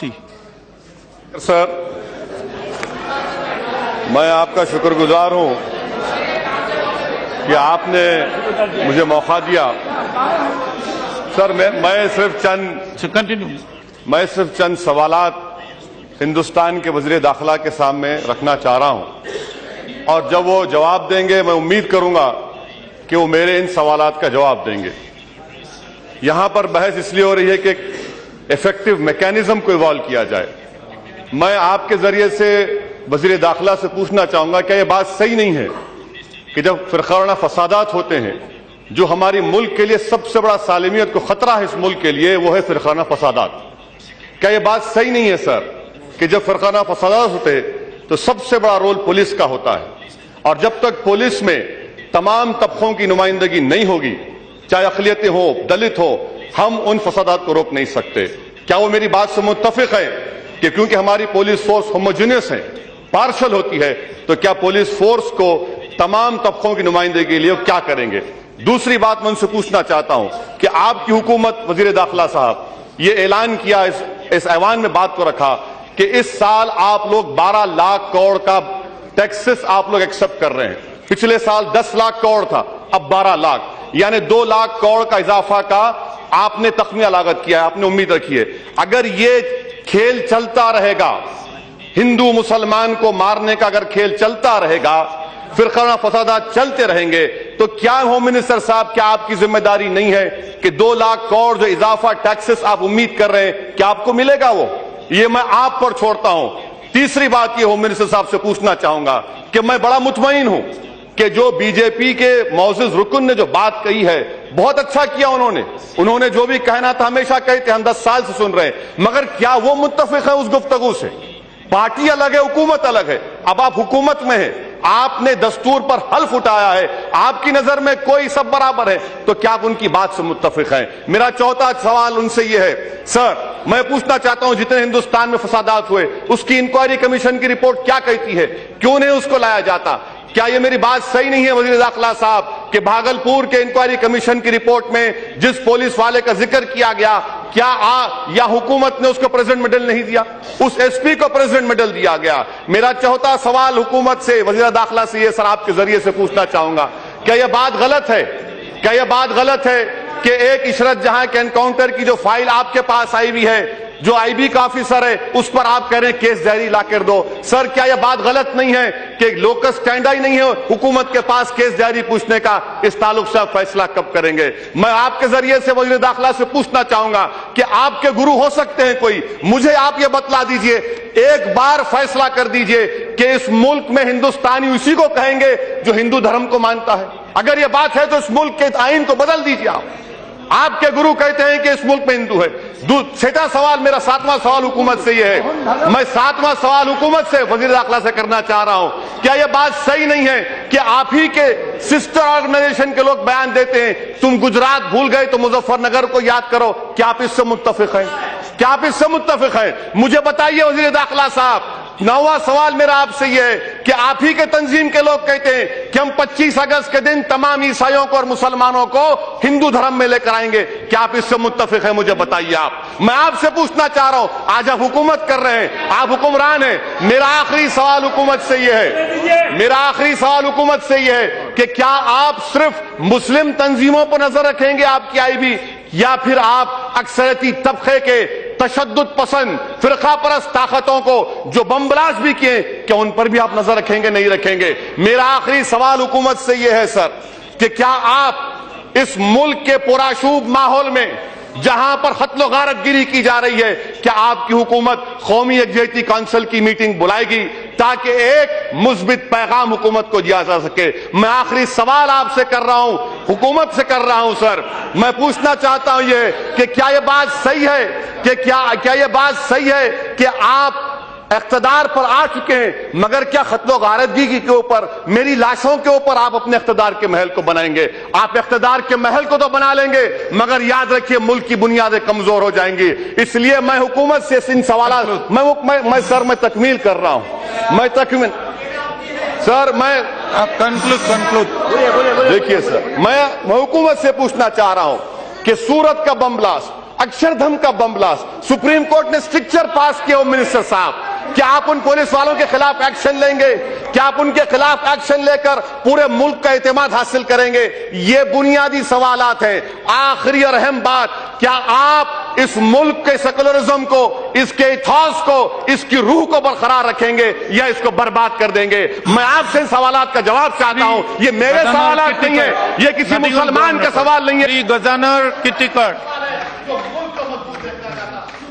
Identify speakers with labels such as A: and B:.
A: Sir, मैं आपका शुक्रगुजार हूं कि आपने मुझे मौका दिया। सर, मैं सिर्फ चंद सवालात हिंदुस्तान के वज़ीर दाखिला के सामने रखना चाह रहा हूं, और जब वो जवाब देंगे मैं उम्मीद करूंगा कि वो मेरे इन सवालात का जवाब देंगे। यहां पर बहस इसलिए हो रही है कि एक इफेक्टिव मैकेनिज्म को इवॉल्व किया जाए। मैं आपके जरिए से वज़ीर दाखिला से पूछना चाहूंगा, क्या यह बात सही नहीं है कि जब फ़िरक़ावाराना फसादात होते हैं, जो हमारी मुल्क के लिए सबसे बड़ा सालिमियत को खतरा है, इस मुल्क के लिए वो है फ़िरक़ावाराना फसादात। क्या यह बात सही नहीं है सर कि जब फ़िरक़ावाराना फसादात होते हैं तो सबसे बड़ा रोल पुलिस का होता है, और जब तक पुलिस में तमाम तबकों की नुमाइंदगी नहीं होगी, चाहे अक़लियतें हो, दलित हो, हम उन फसादात को रोक नहीं सकते। क्या वो मेरी बात से मुत्तफ़िक़ है कि क्योंकि हमारी पुलिस फोर्स होमोजेनियस है, पार्शल होती है, तो क्या पुलिस फोर्स को तमाम तबकों की नुमाइंदगी के लिए क्या करेंगे? दूसरी बात मैं उनसे पूछना चाहता हूं कि आपकी हुकूमत, वज़ीर दाखिला साहब, ये ऐलान किया, इस ऐवान में बात को रखा कि इस साल आप लोग 12 लाख करोड़ का टैक्सेस आप लोग एक्सेप्ट कर रहे हैं। पिछले साल 10 लाख करोड़ था, अब 12 लाख, यानी 2 लाख करोड़ का इजाफा का आपने तख्मिया लागत किया है, आपने उम्मीद रखी है। अगर ये खेल चलता रहेगा, हिंदू मुसलमान को मारने का अगर खेल चलता रहेगा, फ़िरक़ावाराना फसादात चलते रहेंगे, तो क्या होम मिनिस्टर साहब, क्या आपकी जिम्मेदारी नहीं है कि 2 लाख करोड़ जो इजाफा टैक्सेस आप उम्मीद कर रहे हैं, क्या आपको मिलेगा? वो ये मैं आप पर छोड़ता हूं। तीसरी बात ये होम मिनिस्टर साहब से पूछना चाहूंगा कि मैं बड़ा मुतमईन हूं कि जो बीजेपी के मौजूद रुकन ने जो बात कही है, बहुत अच्छा किया उन्होंने जो भी कहना था हमेशा कहते, हम 10 साल से सुन रहे हैं, मगर क्या वो मुत्तफिक है उस गुफ्तगू से? पार्टी अलग है, हुकूमत अलग है। अब आप हुकूमत में है, आपने दस्तूर पर हल्फ उठाया है, आपकी नजर में कोई सब बराबर है, तो क्या आप उनकी बात से मुत्तफिक हैं? मेरा चौथा सवाल उनसे यह है, सर, मैं पूछना चाहता हूं, जितने हिंदुस्तान में फसादात हुए उसकी इंक्वायरी कमीशन की रिपोर्ट क्या कहती है? क्यों नहीं उसको लाया जाता? क्या ये मेरी बात सही नहीं है वज़ीर दाखिला साहब कि भागलपुर के इंक्वायरी कमीशन की रिपोर्ट में जिस पुलिस वाले का जिक्र किया गया, क्या या हुकूमत ने उसको प्रेसिडेंट मेडल नहीं दिया, उस एसपी को प्रेसिडेंट मेडल दिया गया? मेरा चौथा सवाल हुकूमत से, वज़ीर दाखिला से, ये सर आपके जरिए से पूछना चाहूंगा, क्या यह बात गलत है, क्या यह बात गलत है कि एक इशरत जहां के एनकाउंटर की जो फाइल आपके पास आई हुई है, जो आईबी का ऑफिसर है, उस पर आप कह रहे हैं केस डायरी ला कर दो? सर, क्या यह बात गलत नहीं है कि लोकस स्टैंड ही नहीं है हुकूमत के पास केस डायरी पूछने का? इस ताल्लुक से आप फैसला कब करेंगे? मैं आपके जरिए से वज़ीर दाखिला से पूछना चाहूंगा कि आपके गुरु हो सकते हैं कोई, मुझे आप ये बतला दीजिए, एक बार फैसला कर दीजिए कि इस मुल्क में हिंदुस्तानी उसी को कहेंगे जो हिंदू धर्म को मानता है। अगर यह बात है तो इस मुल्क के आईन को बदल दीजिए। आपके गुरु कहते हैं कि इस मुल्क में हिंदू है। छठा सवाल, मेरा 7वां सवाल हुकूमत से यह है, मैं 7वां सवाल हुकूमत से, वज़ीर दाखिला से करना चाह रहा हूं, क्या यह बात सही नहीं है कि आप ही के सिस्टर ऑर्गेनाइजेशन के लोग बयान देते हैं, तुम गुजरात भूल गए तो मुजफ्फरनगर को याद करो? क्या आप इससे मुत्तफिक हैं? क्या आप इससे मुत्तफिक हैं? मुझे बताइए वज़ीर दाखिला साहब। 9वां सवाल मेरा आपसे यह है कि आप ही के तंजीम के लोग कहते हैं कि हम 25 अगस्त के दिन तमाम ईसाइयों को और मुसलमानों को हिंदू धर्म में लेकर आएंगे। क्या आप इससे मुत्तफिक हैं? मुझे बताइए आप। मैं आपसे पूछना चाह रहा हूं, आज आप हुकूमत कर रहे हैं, आप हुक्मरान हैं, मेरा आखिरी सवाल हुकूमत से यह है, मेरा आखिरी सवाल हुकूमत से यह है कि क्या आप सिर्फ मुस्लिम तंजीमों पर नजर रखेंगे, आपकी आईबी, या फिर आप अक्सरियती तबके के तशद्दुद पसंद फिरका परस्त ताकतों को जो बम ब्लास्ट भी किए, क्या उन पर भी आप नजर रखेंगे, नहीं रखेंगे? मेरा आखिरी सवाल हुकूमत से यह है सर कि क्या आप इस मुल्क के पुराशूब माहौल में, जहां पर खत्ल गारतगिरी की जा रही है, क्या आपकी हुकूमत कौमी यकजहती काउंसिल की मीटिंग बुलाएगी ताकि एक मुस्बित पैगाम हुकूमत को दिया जा सके? मैं आखिरी सवाल आपसे कर रहा हूं, हुकूमत से कर रहा हूं सर, मैं पूछना चाहता हूं ये कि क्या यह बात सही है कि क्या यह बात सही है कि आप इख्तिदार पर आ चुके हैं, मगर क्या खत्लो गारतगी के ऊपर, मेरी लाशों के ऊपर आप अपने इख्तिदार के महल को बनाएंगे? आप इख्तिदार के महल को तो बना लेंगे, मगर याद रखिए मुल्क की बुनियादें कमजोर हो जाएंगी। इसलिए मैं हुकूमत से इन सवाल मैं तकमील कर रहा हूं, मैं तकमील सर, मैं कंक्लूड देखिए सर, मैं हुकूमत से पूछना चाह रहा हूं कि सूरत का बम ब्लास्ट, अक्षरधम का बम ब्लास्ट, सुप्रीम कोर्ट ने स्ट्रिक्चर पास किया। होम मिनिस्टर साहब, क्या आप उन पुलिस वालों के खिलाफ एक्शन लेंगे? क्या आप उनके खिलाफ एक्शन लेकर पूरे मुल्क का एतमाद हासिल करेंगे? ये बुनियादी सवालात हैं। आखिरी और अहम बात, क्या आप इस मुल्क के सेकुलरिज्म को, इसके इथॉस को, इसकी रूह को बरकरार रखेंगे या इसको बर्बाद कर देंगे? मैं आपसे इन सवालात का जवाब चाहता हूं। ये मेरे सवालात नहीं है, ये किसी मुसलमान का सवाल नहीं है।
B: गजानर किटिकट